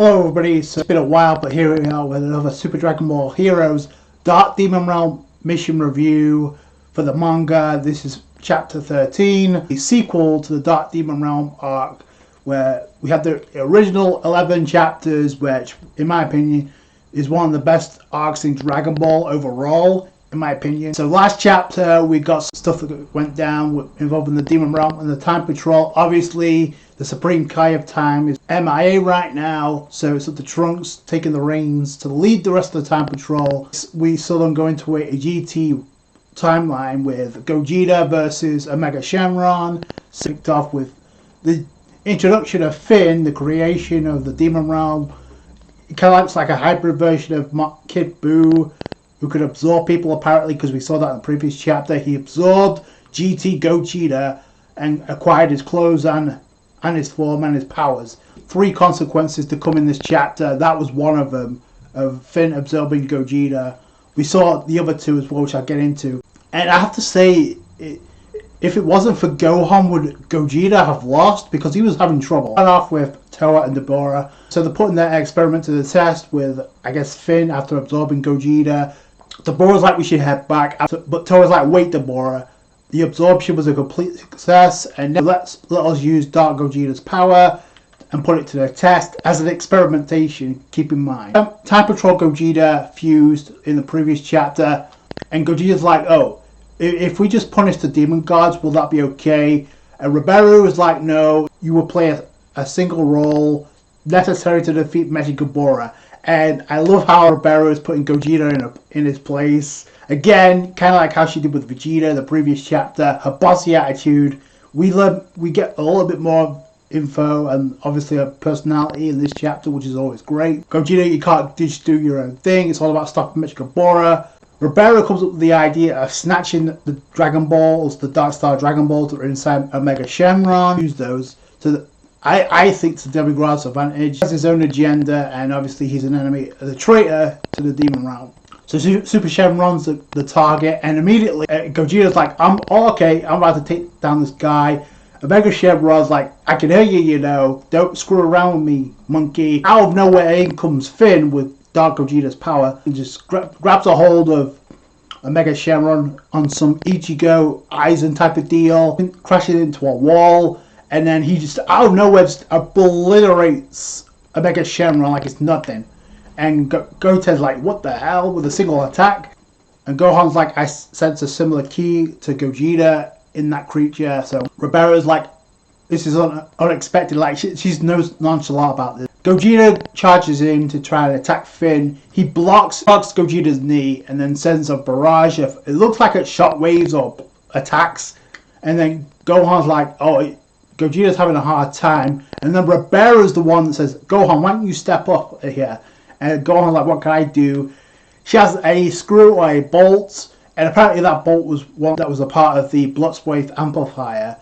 Hello everybody, so it's been a while, but here we are with another Super Dragon Ball Heroes Dark Demon Realm mission review for the manga. This is chapter 13, the sequel to the Dark Demon Realm arc, where we have the original 11 chapters, which in my opinion is one of the best arcs in Dragon Ball overall, in my opinion. So last chapter we got stuff that went down involving the Demon Realm and the Time Patrol. Obviously the Supreme Kai of Time is MIA right now, so it's up to Trunks taking the reins to lead the rest of the Time Patrol. We saw them go into a GT timeline with Gogeta versus Omega Shenron, synced off with the introduction of Finn, the creation of the Demon Realm. It kind of looks like a hybrid version of Kid Buu, who could absorb people apparently, because we saw that in the previous chapter. He absorbed GT Gogeta and acquired his clothes and his form and his powers. 3 consequences to come in this chapter. That was one of them, of Finn absorbing Gogeta. We saw the other 2 as well, which I'll get into. And I have to say, if it wasn't for Gohan, would Gogeta have lost? Because he was having trouble. Start off with Toa and Deborah. So they're putting their experiment to the test with, I guess, Finn after absorbing Gogeta. Deborah's like, we should head back. But Toa's like, wait, Deborah. The absorption was a complete success, and now let us use Dark Gogeta's power and put it to the test as an experimentation, keep in mind. Time Patrol Gogeta fused in the previous chapter, and Gogeta's like, oh, if we just punish the demon gods, will that be okay? And Ribeiro is like, no, you will play a single role necessary to defeat Megabora. And I love how Ribeiro is putting Gogeta in his place. Again, kind of like how she did with Vegeta in the previous chapter. Her bossy attitude. We get a little bit more info and obviously her personality in this chapter, which is always great. Gogeta, you can't just do your own thing. It's all about stopping Megabora. Ribeiro comes up with the idea of snatching the Dragon Balls, the Dark Star Dragon Balls that are inside Omega Shenron. Use those to I think to Demigrad's advantage. He has his own agenda, and obviously he's an enemy, the traitor to the Demon Realm. So Super Shenron's the target, and immediately Gogeta's like, okay, I'm about to take down this guy. Omega Shenron's like, I can hear you, you know, don't screw around with me, monkey. Out of nowhere in comes Finn with Dark Gogeta's power, and just grabs a hold of Omega Shenron on some Ichigo Aizen type of deal, crashes into a wall. And then he just, out of nowhere, just obliterates Omega Shenron like it's nothing. And Goten's like, what the hell, with a single attack? And Gohan's like, I sense a similar key to Gogeta in that creature. So Ribeiro's like, this is unexpected. Like, she's nonchalant about this. Gogeta charges in to try and attack Finn. He blocks Gogeta's knee and then sends a barrage of, it looks like it's shockwaves or attacks. And then Gohan's like, oh, Gogeta's having a hard time, and then Ribeiro's the one that says, Gohan, why don't you step up here? And Gohan's like, what can I do? She has a screw or a bolt, and apparently that bolt was one that was a part of the Bloodsport amplifier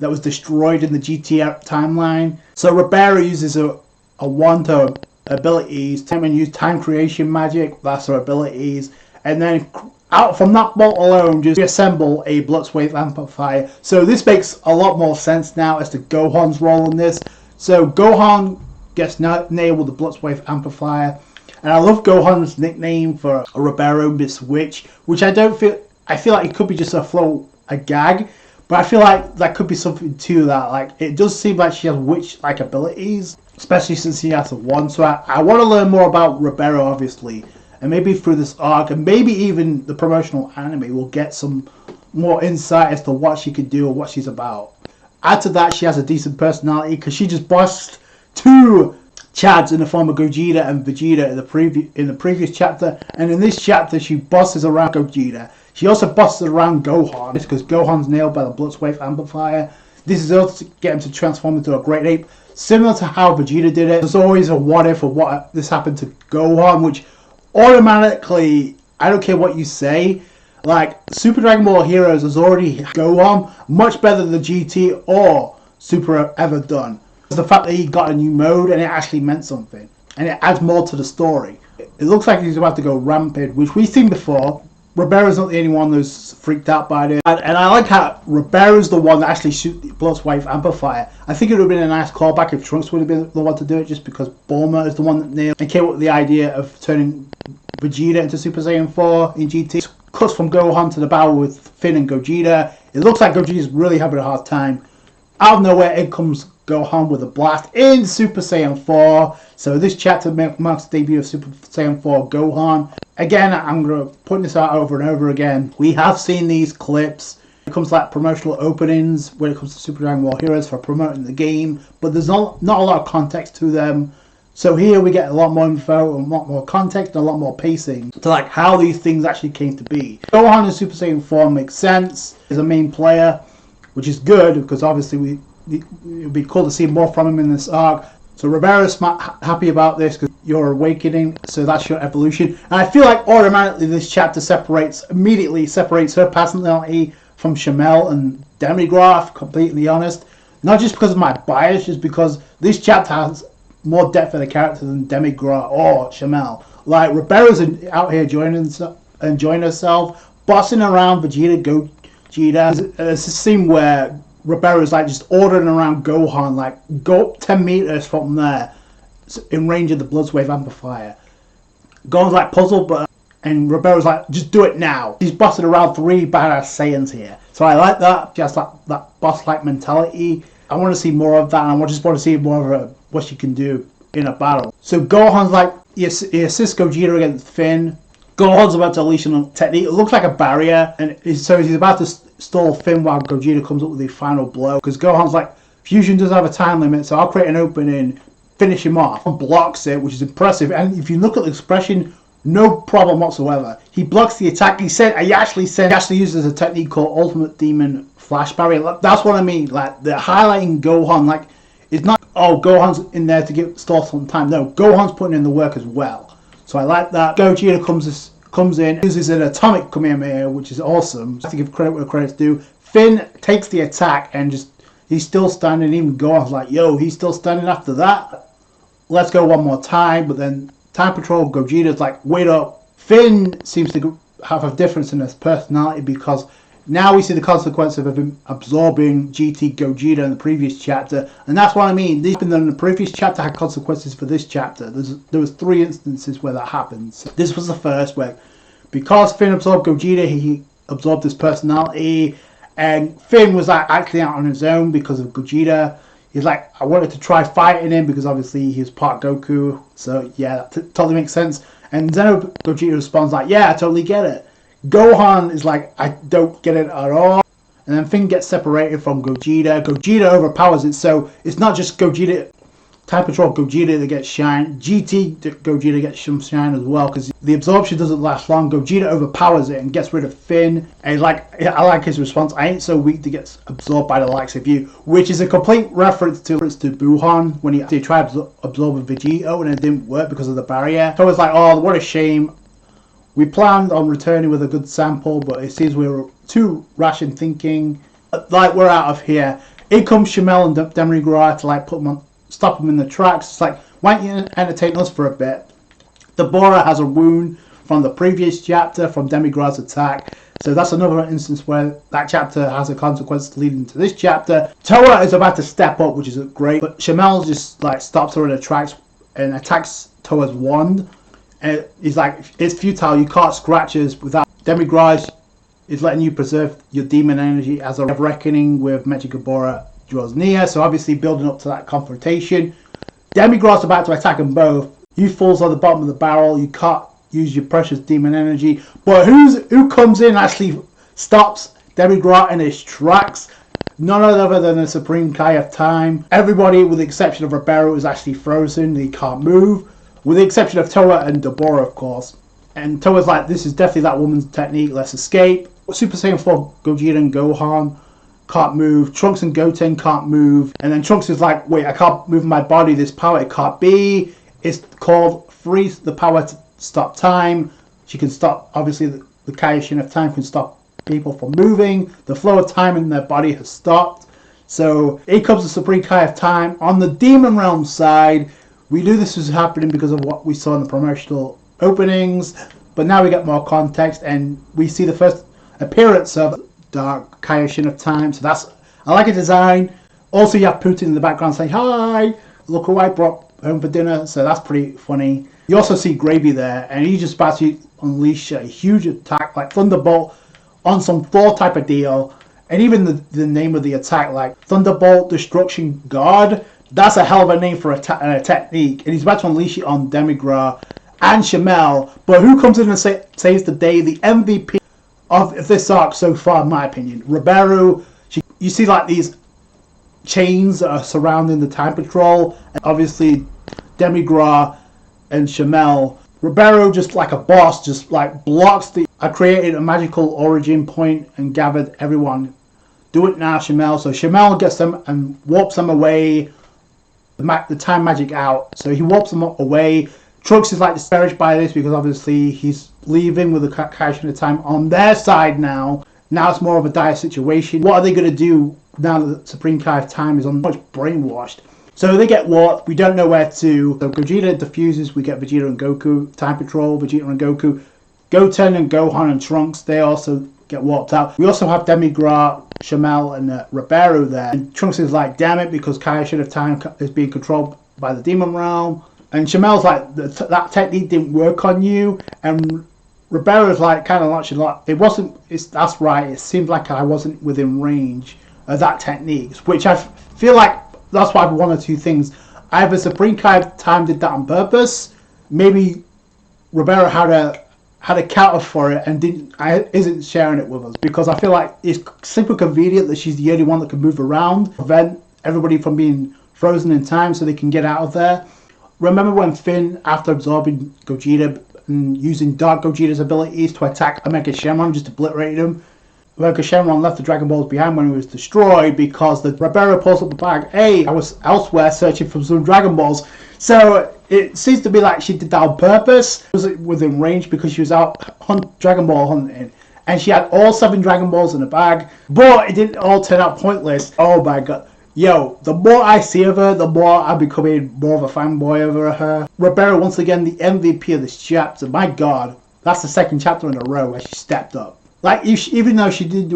that was destroyed in the GT timeline. So Ribeiro uses a wand to abilities, and use time creation magic, that's her abilities, and then out from that bolt alone, just reassemble a Bloodsport amplifier. So this makes a lot more sense now as to Gohan's role in this. So Gohan gets nailed with the Bloodsport amplifier, and I love Gohan's nickname for Ribeiro, Miss Witch, which I feel like it could be just a gag, but I feel like that could be something to that. Like, it does seem like she has witch-like abilities, especially since she has a wand. So I want to learn more about Ribeiro, obviously. And maybe through this arc, and maybe even the promotional anime, we'll get some more insight as to what she could do or what she's about. Add to that, she has a decent personality, because she just bossed 2 Chads in the form of Gogeta and Vegeta in the previous chapter, and in this chapter she bosses around Gogeta. She also bosses around Gohan, because Gohan's nailed by the Bloodsport amplifier. This is also to get him to transform into a Great Ape, similar to how Vegeta did it. There's always a what if of what this happened to Gohan, which automatically, I don't care what you say, like, Super Dragon Ball Heroes has already Gohan much better than GT or Super ever done. The fact that he got a new mode and it actually meant something, and it adds more to the story. It looks like he's about to go rampant, which we've seen before. Ribero's not the only one who's freaked out by it. And I like how Ribero's the one that actually shoots the Blood's Wave Amplifier. I think it would have been a nice callback if Trunks would have been the one to do it, just because Bulma is the one that nailed and came up with the idea of turning Vegeta into Super Saiyan 4 in GT. Cuts from Gohan to the battle with Finn and Gogeta. It looks like Gogeta's really having a hard time. Out of nowhere, in comes Gohan with a blast in Super Saiyan 4. So this chapter marks the debut of Super Saiyan 4 Gohan. Again, I'm going to point this out over and over again. We have seen these clips. It comes like promotional openings when it comes to Super Dragon Ball Heroes for promoting the game, but there's not a lot of context to them. So here we get a lot more info, a lot more context, and a lot more pacing to like how these things actually came to be. Gohan in Super Saiyan 4 makes sense. He's a main player, which is good because obviously it would be cool to see more from him in this arc. So Ribero's happy about this because you're awakening, so that's your evolution. And I feel like automatically this chapter immediately separates her personality from Shamel and Demigraph, completely honest. Not just because of my bias, just because this chapter has more depth of the character than Demigraph or Shamel. Like Ribero's out here enjoying herself, bossing around Vegeta, Gogeta. There's a scene where Ribero's like just ordering around Gohan, like go 10 meters from there, in range of the Blood's Wave Amplifier. Gohan's like puzzled, and Ribero's like, just do it now. He's bossing around 3 badass Saiyans here. So I like that, just like that boss-like mentality. I want to see more of that, and I just want to see more of what she can do in a battle. So Gohan's like, he assists Gogeta against Finn. Gohan's about to unleash a technique. It looks like a barrier, and so he's about to stall Finn while Gogeta comes up with the final blow. Because Gohan's like, Fusion does have a time limit, so I'll create an opening, finish him off. Blocks it, which is impressive. And if you look at the expression, no problem whatsoever. He blocks the attack. He actually uses a technique called Ultimate Demon Flash Barrier. That's what I mean. Like, they're highlighting Gohan. Like, it's not, oh, Gohan's in there to stall some time. No, Gohan's putting in the work as well. So I like that. Gogeta comes in, uses an atomic Kamehameha, which is awesome. I have to give credit where credit's due. Finn takes the attack and he's still standing. Even Gohan's like, yo, he's still standing after that. Let's go one more time. But then Time Patrol Gogeta's like, wait up. Finn seems to have a difference in his personality because now we see the consequences of him absorbing GT Gogeta in the previous chapter. And that's what I mean. The previous chapter had consequences for this chapter. There was 3 instances where that happens. This was the first where, because Finn absorbed Gogeta, he absorbed his personality. And Finn was like actually out on his own because of Gogeta. He's like, I wanted to try fighting him because obviously he's part Goku. So yeah, that totally makes sense. And Zeno Gogeta responds like, yeah, I totally get it. Gohan is like, I don't get it at all. And then Finn gets separated from Gogeta. Gogeta overpowers it, so it's not just Gogeta, Time Patrol Gogeta that gets shine. GT Gogeta gets some shine as well, because the absorption doesn't last long. Gogeta overpowers it and gets rid of Finn. And I like his response. I ain't so weak to get absorbed by the likes of you, which is a complete reference to Gohan when he tried to absorb Vegeta and it didn't work because of the barrier. So it's like, oh, what a shame. We planned on returning with a good sample, but it seems we were too rash in thinking. Like, we're out of here. In comes Shamel and Demigraph to like stop him in the tracks. It's like, why don't you entertain us for a bit? Deborah has a wound from the previous chapter from Demigraph's attack. So that's another instance where that chapter has a consequence leading to this chapter. Toa is about to step up, which is great, but Shamel just like stops her in the tracks and attacks Toa's wand. And he's like, it's futile, you can't scratch us without. Demigraph is letting you preserve your demon energy as a reckoning with Mecha draws near. So obviously building up to that confrontation. Demigraph's about to attack them both. He falls on the bottom of the barrel. You can't use your precious demon energy. But who comes in and actually stops Demigraph in his tracks? None other than the Supreme Kai of Time. Everybody, with the exception of Ribero, is actually frozen. He can't move. With the exception of Toa and Deborah, of course. And Toa's like, this is definitely that woman's technique, let's escape. Super Saiyan 4 Gogeta and Gohan can't move. Trunks and Goten can't move. And then Trunks is like, wait, I can't move my body, this power, it can't be. It's called freeze the power to stop time. She can stop, obviously the Kaioshin of time can stop people from moving. The flow of time in their body has stopped. So here comes the Supreme Kai of Time. On the Demon Realm side, we knew this was happening because of what we saw in the promotional openings, but now we get more context and we see the first appearance of Dark Kaioshin of Time. So that's, I like a design. Also, you have Putin in the background saying, "Hi, look who I brought home for dinner." So that's pretty funny. You also see Gravy there, and he's just about to unleash a huge attack like Thunderbolt on some Thor type of deal. And even the name of the attack, like Thunderbolt Destruction God, that's a hell of a name for a technique. And he's about to unleash it on Demigra and Shamel. But who comes in and saves the day? The MVP of this arc so far, in my opinion, Ribeiro. You see like these chains that are surrounding the Time Patrol, and obviously Demigra and Shamel. Ribeiro, just like a boss, just like blocks the. I created a magical origin point and gathered everyone. Do it now, Shamel. So Shamel gets them and warps them away. The time magic out. So he warps them away. Trunks is like discouraged by this because obviously he's leaving with the Kaioshin of Time on their side now. Now it's more of a dire situation. What are they going to do now that the Supreme Kai of Time is on much brainwashed? So they get warped. We don't know where to. So Gogeta diffuses. We get Vegeta and Goku. Time Patrol, Vegeta and Goku. Goten and Gohan and Trunks, they also get warped out. We also have Demigra, Shamel and Ribeiro there. And Trunks is like, damn it, because Kaioshin of Time is being controlled by the Demon Realm. And Shamel's like, that technique didn't work on you. And Ribeiro's like, kind of like, it wasn't, that's right, it seemed like I wasn't within range of that technique. Which I feel like that's why one or two things. Either Supreme Kai of Time did that on purpose. Maybe Ribeiro had a counter for it and isn't sharing it with us, because I feel like it's super convenient that she's the only one that can move around, prevent everybody from being frozen in time so they can get out of there. Remember when Finn, after absorbing Gogeta and using Dark Gogeta's abilities to attack Omega Shenron, just obliterated him? Omega Shenron left the Dragon Balls behind when he was destroyed because the Ribeiro pulls up the bag. Hey, I was elsewhere searching for some Dragon Balls. So it seems to be like she did that on purpose. It was within range because she was out Dragon Ball hunting. And she had all 7 Dragon Balls in a bag. But it didn't all turn out pointless. Oh my god. Yo, the more I see of her, the more I'm becoming more of a fanboy over her. Ribeiro, once again, the MVP of this chapter. My god. That's the second chapter in a row where she stepped up. Like, even though she didn't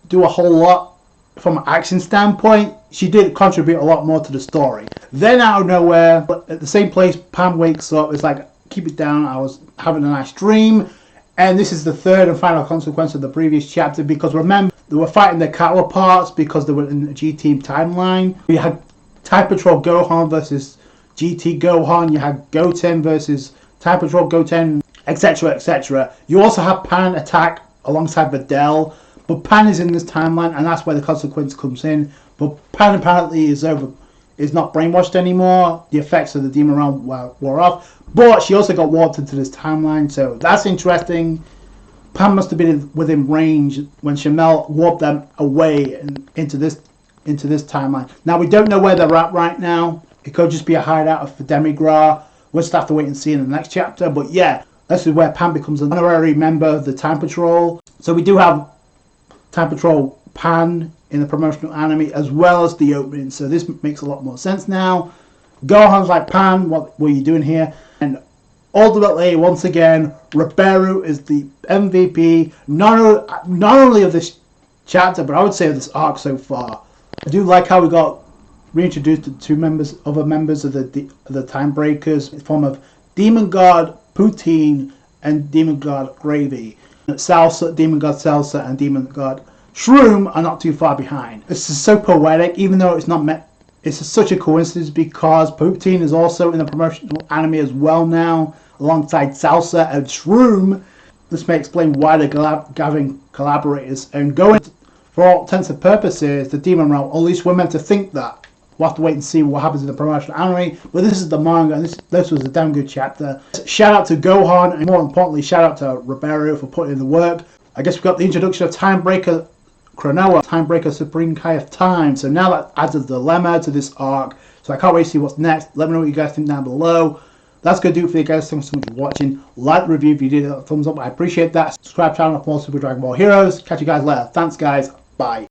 do a whole lot from an action standpoint, she did contribute a lot more to the story. Then out of nowhere, at the same place, Pam wakes up. It's like, keep it down, I was having a nice dream. And this is the third and final consequence of the previous chapter, because remember, they were fighting their counterparts because they were in the G-Team timeline. We had Time Patrol Gohan versus GT Gohan. You had Goten versus Time Patrol Goten, etc., etc. You also have Pan attack alongside Videl. But Pan is in this timeline, and that's where the consequence comes in. But Pan apparently is not brainwashed anymore. The effects of the Demon Realm wore off. But she also got warped into this timeline, so that's interesting. Pan must have been within range when Shamel warped them away and into this timeline. Now we don't know where they're at right now. It could just be a hideout for Demigra. We'll just have to wait and see in the next chapter. But yeah, this is where Pan becomes an honorary member of the Time Patrol. So we do have Time Patrol Pan in the promotional anime as well as the opening. So this makes a lot more sense now. Gohan's like, Pan, what are you doing here? And ultimately, once again, Ribeiro is the MVP, not only of this chapter, but I would say of this arc so far. I do like how we got reintroduced to 2 other members of the Time Breakers in the form of Demon God Poutine and Demon God Gravy. Salsa, Demon God Salsa, and Demon God Shroom are not too far behind. This is so poetic, even though it's not meant. It's such a coincidence because Poutine is also in the promotional anime as well now, alongside Salsa and Shroom. This may explain why they're gathering collaborators and going. For all intents and purposes, the Demon Realm, at least we're meant to think that. We'll have to wait and see what happens in the promotional anime. But this is the manga, and this was a damn good chapter. Shout out to Gohan, and more importantly, shout out to Ribeiro for putting in the work. I guess we've got the introduction of Timebreaker Cronoa, Timebreaker Supreme Kai of Time. So now that adds a dilemma to this arc. So I can't wait to see what's next. Let me know what you guys think down below. That's going to do it for you guys. Thanks so much for watching. Like the review if you did, a thumbs up. I appreciate that. Subscribe to the channel for more Super Dragon Ball Heroes. Catch you guys later. Thanks guys. Bye.